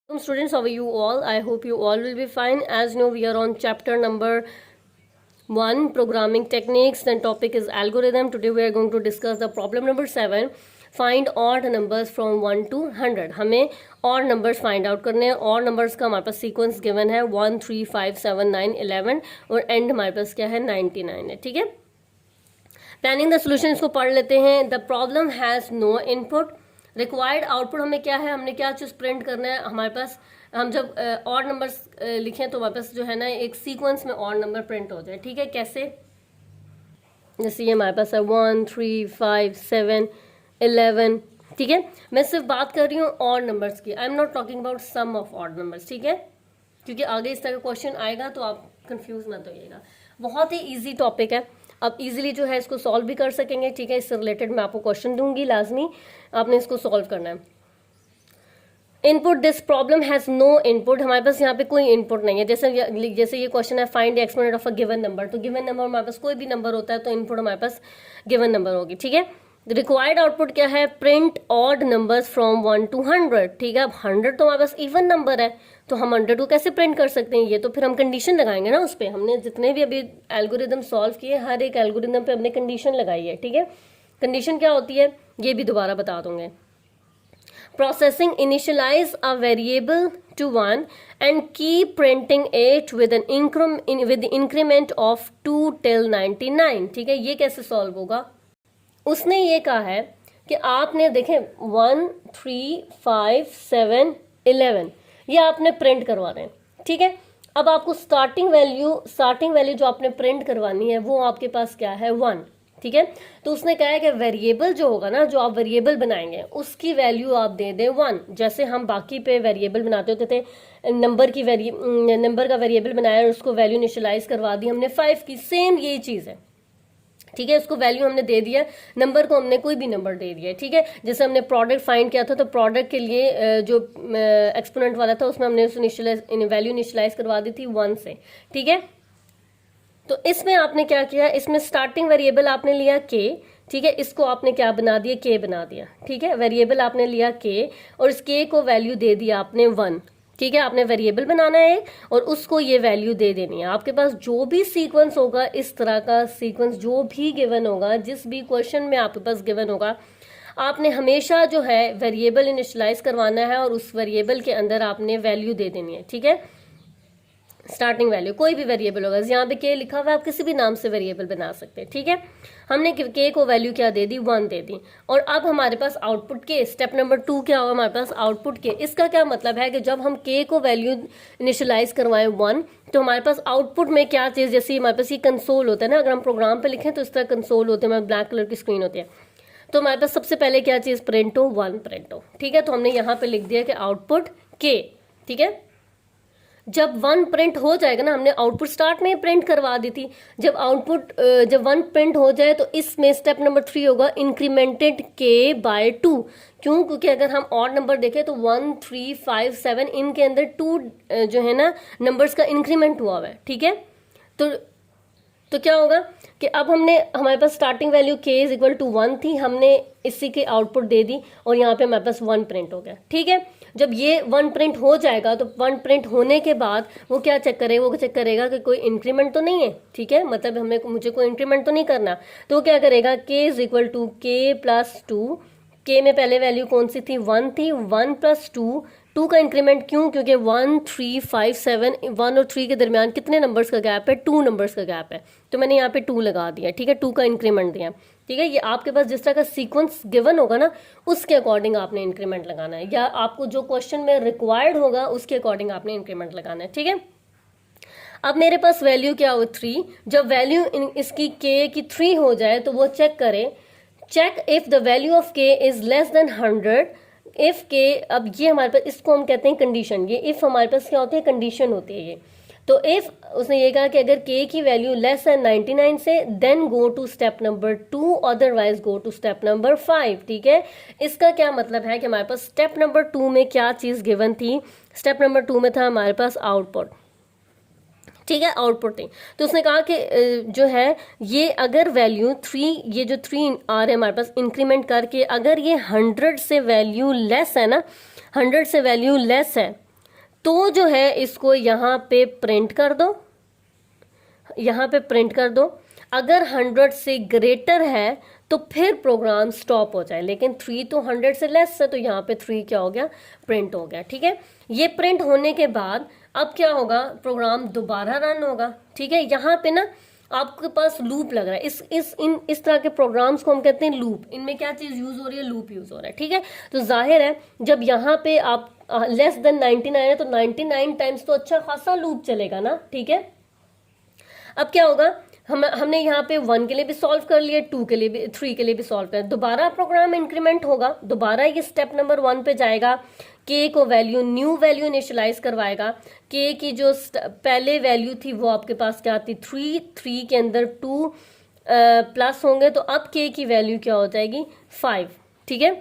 Students, how are you all? I hope you all will be fine. As you know, we are on chapter number 1, programming techniques. Then topic is algorithm. Today we are going to discuss the problem number 7. Find odd numbers from 1 to 100. हमें odd numbers find out करने हैं. odd numbers का हमारे पास sequence given है 1, 3, 5, 7, 9, 11 और end हमारे पास क्या है 99 है. ठीक है. प्लानिंग द सोल्यूशन इसको पढ़ लेते हैं. The problem has no input. Required output हमें क्या है, हमने क्या चीज़ प्रिंट करना है. हमारे पास हम जब ऑड नंबर्स लिखें तो हमारे पास जो है ना एक सीक्वेंस में ऑड नंबर प्रिंट हो जाए. ठीक है. कैसे? जैसे ये हमारे पास है 1, 3, 5, 7, 11. ठीक है. मैं सिर्फ बात कर रही हूँ ऑड नंबर्स की. I am not talking about sum of odd numbers. ठीक है. क्योंकि आगे इस तरह का क्वेश्चन आएगा तो आप कंफ्यूज मत होइएगा. बहुत ही ईजी टॉपिक है. आप इजीली जो है इसको सॉल्व भी कर सकेंगे. ठीक है. इससे रिलेटेड मैं आपको क्वेश्चन दूंगी, लाजमी आपने इसको सॉल्व करना है. Input. This problem has no input. हमारे पास यहाँ पे कोई इनपुट नहीं है. जैसे ये क्वेश्चन है find the exponent of a given number. तो गिवन नंबर हमारे पास कोई भी नंबर होता है तो इनपुट हमारे पास गिवन नंबर होगी. ठीक है. रिक्वायर्ड आउटपुट क्या है? Print odd numbers from 1 to 100. ठीक है. अब 100 तो हमारे पास इवन नंबर है तो हम 100 को कैसे प्रिंट कर सकते हैं? ये तो फिर हम कंडीशन लगाएंगे ना उस पर. हमने जितने भी अभी एल्गोरिदम सॉल्व किए हर एक एल्गोरिदम पे हमने कंडीशन लगाई है. ठीक है. कंडीशन क्या होती है ये भी दोबारा बता दूंगे. Processing initialize a variable to 1 and keep printing it with the increment of 2 till 99. ठीक है. ये कैसे सॉल्व होगा? उसने ये कहा है कि आपने देखें 1, 3, 5, 7, 11 ये आपने प्रिंट करवाना है. ठीक है. अब आपको स्टार्टिंग वैल्यू जो आपने प्रिंट करवानी है वो आपके पास क्या है 1. ठीक है. तो उसने कहा है कि वेरिएबल जो होगा ना, जो आप वेरिएबल बनाएंगे उसकी वैल्यू आप दे दें 1. जैसे हम बाकी पे वेरिएबल बनाते होते थे. नंबर का वेरिएबल बनाया और उसको वैल्यू इनिशियलाइज करवा दी हमने 5 की. सेम यही चीज़ है. ठीक है. उसको वैल्यू हमने दे दिया, नंबर को हमने कोई भी नंबर दे दिया. ठीक है. जैसे हमने प्रोडक्ट फाइंड किया था तो प्रोडक्ट के लिए जो एक्सपोनेंट वाला था उसमें हमने वैल्यू इनिशियलाइज करवा दी थी 1 से. ठीक है. तो इसमें आपने क्या किया, इसमें स्टार्टिंग वेरिएबल आपने लिया k. ठीक है. इसको आपने क्या बना दिया, k बना दिया. ठीक है. वेरिएबल आपने लिया k और इस k को वैल्यू दे दिया आपने 1. ठीक है. आपने वेरिएबल बनाना है और उसको ये वैल्यू दे देनी है. आपके पास जो भी सीक्वेंस होगा, इस तरह का सीक्वेंस जो भी गिवन होगा, जिस भी क्वेश्चन में आपके पास गिवन होगा, आपने हमेशा जो है वेरिएबल इनिशियलाइज करवाना है और उस वेरिएबल के अंदर आपने वैल्यू दे देनी है. ठीक है. स्टार्टिंग वैल्यू कोई भी वेरिएबल होगा. यहाँ पे k लिखा हुआ है, आप किसी भी नाम से वेरिएबल बना सकते हैं. ठीक है. हमने k को वैल्यू क्या दे दी, 1 दे दी. और अब हमारे पास आउटपुट k. स्टेप नंबर 2 क्या होगा हमारे पास, आउटपुट k. इसका क्या मतलब है कि जब हम k को वैल्यू इनिशियलाइज करवाएं 1 तो हमारे पास आउटपुट में क्या चीज़, जैसे हमारे पास ये कंसोल होता है ना, अगर हम प्रोग्राम पे लिखें तो इस तरह कंसोल होते हैं, हमारे ब्लैक कलर की स्क्रीन होती है. तो हमारे पास सबसे पहले क्या चीज़ प्रिंट हो, 1 प्रिंट हो. ठीक है. तो हमने यहाँ पे लिख दिया कि आउटपुट k. ठीक है. जब 1 प्रिंट हो जाएगा ना, हमने आउटपुट स्टार्ट में प्रिंट करवा दी थी. जब 1 प्रिंट हो जाए तो इसमें स्टेप नंबर 3 होगा इंक्रीमेंटेड k by 2. क्यों? क्योंकि अगर हम ऑड नंबर देखें तो 1, 3, 5, 7 इनके अंदर 2 जो है ना नंबर्स का इंक्रीमेंट हुआ है. ठीक है. तो क्या होगा कि अब हमारे पास starting value k is equal to 1 थी, हमने इसी की आउटपुट दे दी और यहाँ पे हमारे पास 1 प्रिंट हो गया. ठीक है. जब ये 1 प्रिंट हो जाएगा तो 1 प्रिंट होने के बाद वो क्या चेक करेगा, वो चेक करेगा कि कोई इंक्रीमेंट तो नहीं है. ठीक है. मतलब मुझे कोई इंक्रीमेंट तो नहीं करना. तो वो क्या करेगा, k is equal to k plus 2. k में पहले वैल्यू कौन सी थी, 1 थी. 1 प्लस 2 का इंक्रीमेंट. क्यों? क्योंकि 1, 3, 5, 7 1 और 3 के दरमियान कितने नंबर्स का गैप है, 2 नंबर्स का गैप है. तो मैंने यहाँ पे 2 लगा दिया. ठीक है. 2 का इंक्रीमेंट दिया. ठीक है. ये आपके पास जिस तरह का सीक्वेंस गिवन होगा ना उसके अकॉर्डिंग आपने इंक्रीमेंट लगाना है, या आपको जो क्वेश्चन में रिक्वायर्ड होगा उसके अकॉर्डिंग आपने इंक्रीमेंट लगाना है. ठीक है. अब मेरे पास वैल्यू क्या हो, 3. जब वैल्यू इसकी k की 3 हो जाए तो वो check if the value of k is less than 100. If k, अब ये हमारे पास, इसको हम कहते हैं कंडीशन. ये इफ हमारे पास क्या होती है, कंडीशन होती है ये. तो इफ उसने ये कहा कि अगर k की वैल्यू लेस है 99 से, then go to step number 2, otherwise go to step number 5. ठीक है. इसका क्या मतलब है कि हमारे पास स्टेप नंबर 2 में क्या चीज़ गिवन थी, स्टेप नंबर 2 में था हमारे पास आउटपुट. ठीक है. आउटपुट नहीं. तो उसने कहा कि जो है ये अगर वैल्यू 3, ये जो 3 आ रहे हैं हमारे पास इंक्रीमेंट करके, अगर ये 100 से वैल्यू लेस है ना, 100 से वैल्यू लेस है तो जो है इसको यहाँ पे प्रिंट कर दो, यहाँ पे प्रिंट कर दो। अगर 100 से ग्रेटर है तो फिर प्रोग्राम स्टॉप हो जाए, लेकिन 3 तो 100 से लेस है, तो यहाँ पे 3 क्या हो गया, प्रिंट हो गया। ठीक है, ये प्रिंट होने के बाद अब क्या होगा, प्रोग्राम दोबारा रन होगा। ठीक है, यहाँ पे ना आपके पास लूप लग रहा है, इस तरह के प्रोग्राम्स को हम कहते हैं लूप। इनमें क्या चीज यूज हो रही है, लूप यूज हो रहा है। ठीक है, तो जाहिर है जब यहाँ पे आप लेस देन 99 है तो 99 टाइम्स तो अच्छा खासा लूप चलेगा ना। ठीक है, अब क्या होगा, हमने यहाँ पे 1 के लिए भी सॉल्व कर लिया, 2 के लिए भी, 3 के लिए भी सॉल्व कर, दोबारा प्रोग्राम इंक्रीमेंट होगा, दोबारा ये स्टेप नंबर 1 पे जाएगा, के को वैल्यू, न्यू वैल्यू इनिशियलाइज करवाएगा। के की जो पहले वैल्यू थी वो आपके पास क्या आती, 3 के अंदर 2 प्लस होंगे, तो अब के की वैल्यू क्या हो जाएगी, 5। ठीक है,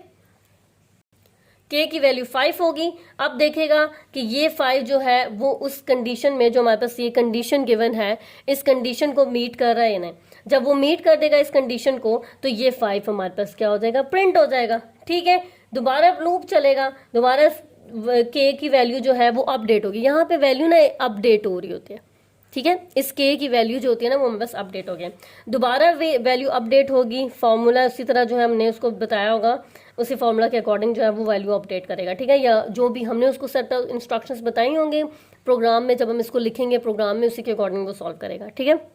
के की वैल्यू 5 होगी। अब देखेगा कि ये 5 जो है वो उस कंडीशन में, जो हमारे पास ये कंडीशन गिवन है, इस कंडीशन को मीट कर रहा है या नहीं। जब वो मीट कर देगा इस कंडीशन को, तो ये 5 हमारे पास क्या हो जाएगा, प्रिंट हो जाएगा। ठीक है, दोबारा लूप चलेगा, दोबारा के की वैल्यू जो है वो अपडेट होगी। यहाँ पे वैल्यू ना अपडेट हो रही होती है। ठीक है, इस के की वैल्यू जो होती है ना वो बस अपडेट हो गया, दोबारा वैल्यू अपडेट होगी। फॉर्मूला उसी तरह जो है हमने उसको बताया होगा, उसी फॉर्मूला के अकॉर्डिंग जो है वो वैल्यू अपडेट करेगा। ठीक है, या जो भी हमने उसको सेट इंस्ट्रक्शंस बताई होंगे प्रोग्राम में, जब हम इसको लिखेंगे प्रोग्राम में, उसी के अकॉर्डिंग वो सॉल्व करेगा। ठीक है,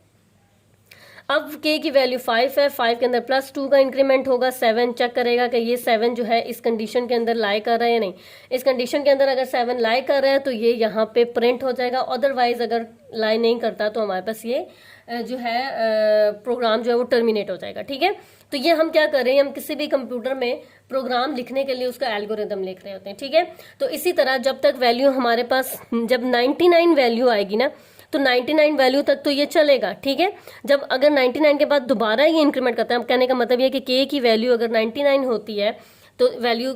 अब के की वैल्यू 5 है, 5 के अंदर +2 का इंक्रीमेंट होगा, 7 चेक करेगा कि ये 7 जो है इस कंडीशन के अंदर लाई कर रहा है या नहीं। इस कंडीशन के अंदर अगर 7 लाई कर रहा है तो ये यहाँ पे प्रिंट हो जाएगा, अदरवाइज अगर लाई नहीं करता तो हमारे पास ये जो है प्रोग्राम जो है वो टर्मिनेट हो जाएगा। ठीक है, तो ये हम क्या कर रहे हैं, हम किसी भी कंप्यूटर में प्रोग्राम लिखने के लिए उसका एल्गोरिदम लिख रहे होते हैं। ठीक है, तो इसी तरह जब तक वैल्यू हमारे पास, जब 99 वैल्यू आएगी ना, तो 99 वैल्यू तक तो ये चलेगा। ठीक है, जब अगर 99 के बाद दोबारा ये इंक्रीमेंट करता है, कहने का मतलब ये कि के की वैल्यू अगर 99 होती है तो वैल्यू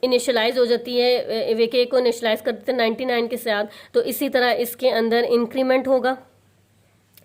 इनिशियलाइज हो जाती है, वे के को इनिशियलाइज कर देते हैं 99 के साथ, तो इसी तरह इसके अंदर इंक्रीमेंट होगा।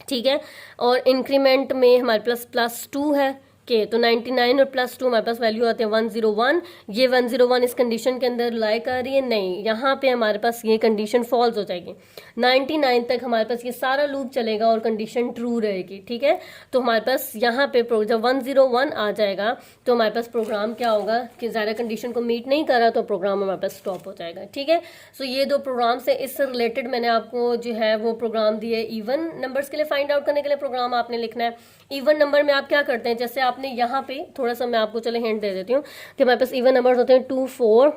ठीक है, और इंक्रीमेंट में हमारे पास +2 है के, तो 99 और +2 हमारे पास वैल्यू आते हैं 101। ये 101 इस कंडीशन के अंदर लाई कर रही है, नहीं, यहाँ पे हमारे पास ये कंडीशन फॉल्स हो जाएगी। 99 तक हमारे पास ये सारा लूप चलेगा और कंडीशन ट्रू रहेगी। ठीक है, तो हमारे पास यहाँ पे जब 101 आ जाएगा तो हमारे पास प्रोग्राम क्या होगा कि ज़्यादा कंडीशन को मीट नहीं करा तो प्रोग्राम हमारे पास स्टॉप हो जाएगा। ठीक है, सो ये 2 प्रोग्राम से, इससे रिलेटेड मैंने आपको जो है वो प्रोग्राम दिए। इवन नंबर्स के लिए फाइंड आउट करने के लिए प्रोग्राम आपने लिखना है। इवन नंबर में आप क्या करते हैं, जैसे आपने यहाँ पे थोड़ा सा मैं आपको चले हिंट दे देती हूँ कि हमारे पास इवन नंबर्स होते हैं 2, 4,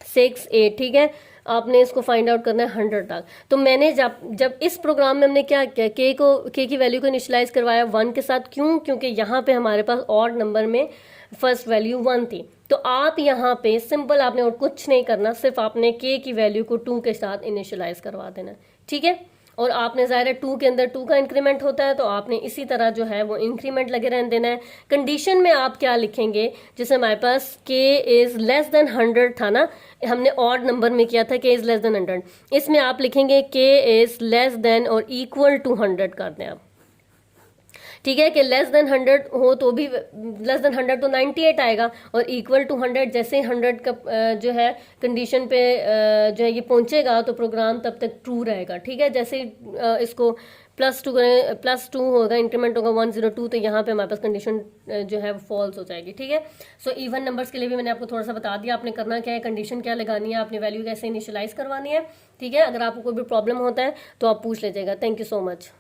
6, 8। ठीक है, आपने इसको फाइंड आउट करना है 100 तक। तो मैंने जब इस प्रोग्राम में हमने क्या किया, के की वैल्यू को इनिशियलाइज करवाया 1 के साथ। क्यों? क्योंकि यहाँ पे हमारे पास ऑड नंबर में फर्स्ट वैल्यू 1 थी। तो आप यहाँ पे सिंपल, आपने और कुछ नहीं करना, सिर्फ आपने के की वैल्यू को 2 के साथ इनिशियलाइज करवा देना। ठीक है, और आपने ज़ाहिर है 2 के अंदर 2 का इंक्रीमेंट होता है, तो आपने इसी तरह जो है वो इंक्रीमेंट लगे रहने देना है। कंडीशन में आप क्या लिखेंगे, जैसे हमारे पास के इज़ लेस देन 100 था ना, हमने ऑड नंबर में किया था के इज़ लेस देन 100, इसमें आप लिखेंगे के इज़ लेस देन और इक्वल टू 100 कर दें आप। ठीक है, कि लेस देन 100 हो तो भी, लेस देन 100 तो 98 आएगा, और इक्वल टू 100 जैसे 100 का जो है कंडीशन पे जो है ये पहुंचेगा तो प्रोग्राम तब तक ट्रू रहेगा। ठीक है, जैसे इसको +2 होगा, इंक्रीमेंट होगा 102, तो यहाँ पे हमारे पास कंडीशन जो है वो फॉल्स हो जाएगी। ठीक है, सो इवन नंबर्स के लिए भी मैंने आपको थोड़ा सा बता दिया, आपने करना क्या है, कंडीशन क्या लगानी है, आपने वैल्यू कैसे इनिशियलाइज करवानी है। ठीक है, अगर आपको कोई भी प्रॉब्लम होता है तो आप पूछ लीजिएगा। Thank you so much.